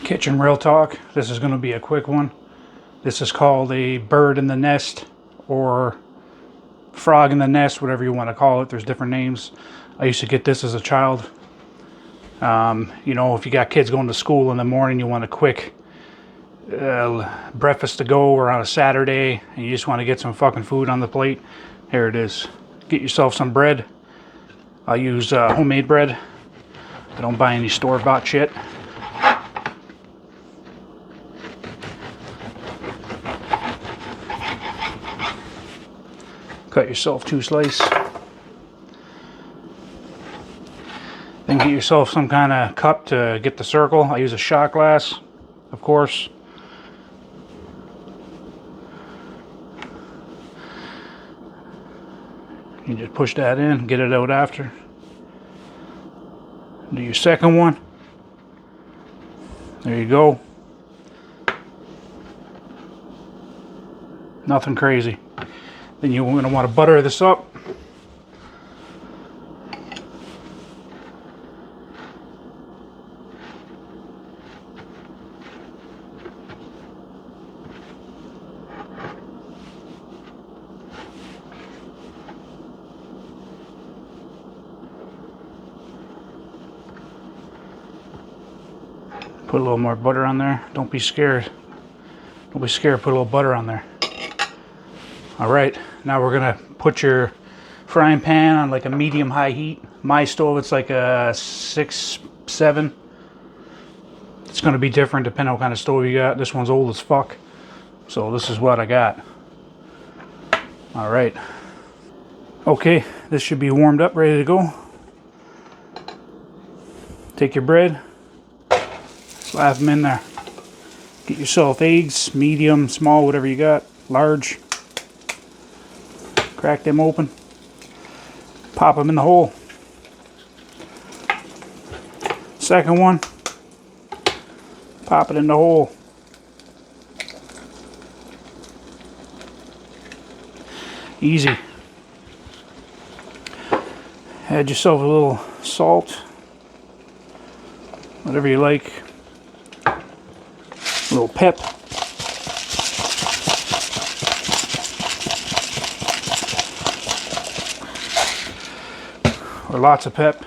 Kitchen real talk. This is going to be a quick one. This is called a bird in the nest or frog in the nest, whatever you want to call it. There's different names. I used to get this as a child. You know, if you got kids going to school in the morning, you want a quick breakfast to go, or on a Saturday, and you just want to get some fucking food on the plate. Here it is. Get yourself some bread. I use homemade bread. I don't buy any store-bought shit. Cut yourself 2 slices. Then get yourself some kind of cup to get the circle. I use a shot glass, of course. You just push that in, get it out after. Do your second one. There you go. Nothing crazy. Then you're going to want to butter this up. Put a little more butter on there. Don't be scared. Don't be scared. Put a little butter on there. Alright, now we're going to put your frying pan on like a medium-high heat. My stove, it's like a 6, 7. It's going to be different depending on what kind of stove you got. This one's old as fuck. So this is what I got. Alright. Okay, this should be warmed up, ready to go. Take your bread. Slap them in there. Get yourself eggs, medium, small, whatever you got, large. Crack them open. Pop them in the hole. Second one. Pop it in the hole. Easy. Add yourself a little salt. Whatever you like. A little pep. Or lots of pep.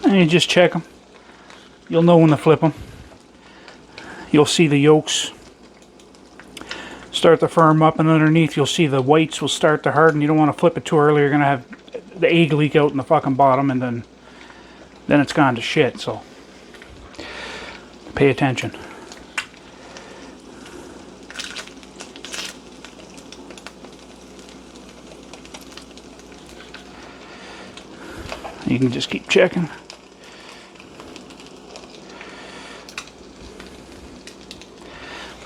And you just check them. You'll know when to flip them. You'll see the yolks start to firm up, and underneath you'll see the whites will start to harden. You don't want to flip it too early. You're going to have the egg leak out in the fucking bottom, and then it's gone to shit. So pay attention. You can just keep checking.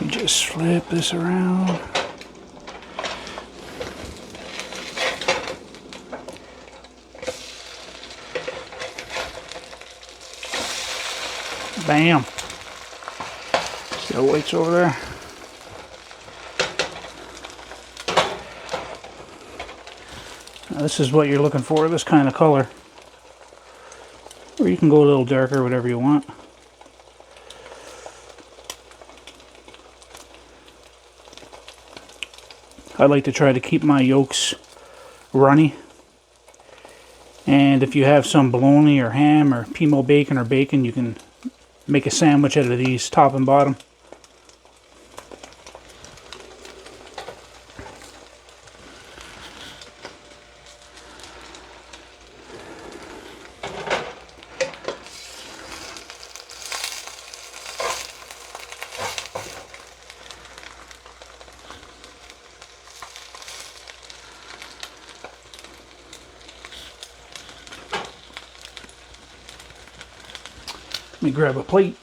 Just flip this around. Bam. See the whites over there? Now this is what you're looking for, this kind of color. Or you can go a little darker, whatever you want. I like to try to keep my yolks runny. And if you have some bologna or ham or Pimo bacon or bacon, you can make a sandwich out of these, top and bottom. Let me grab a plate.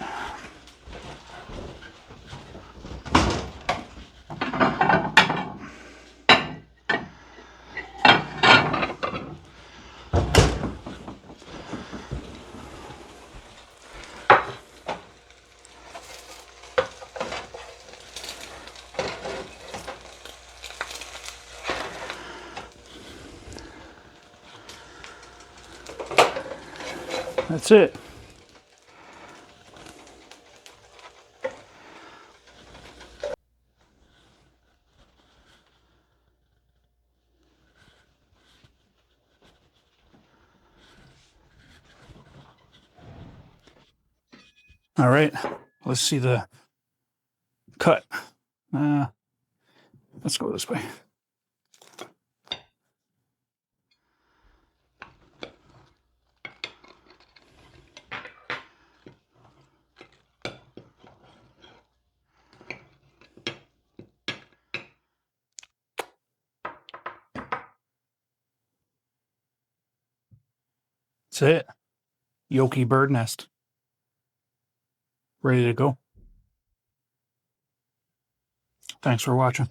That's it. All right, let's see the cut. Let's go this way. That's it. Yolky bird nest. Ready to go. Thanks for watching.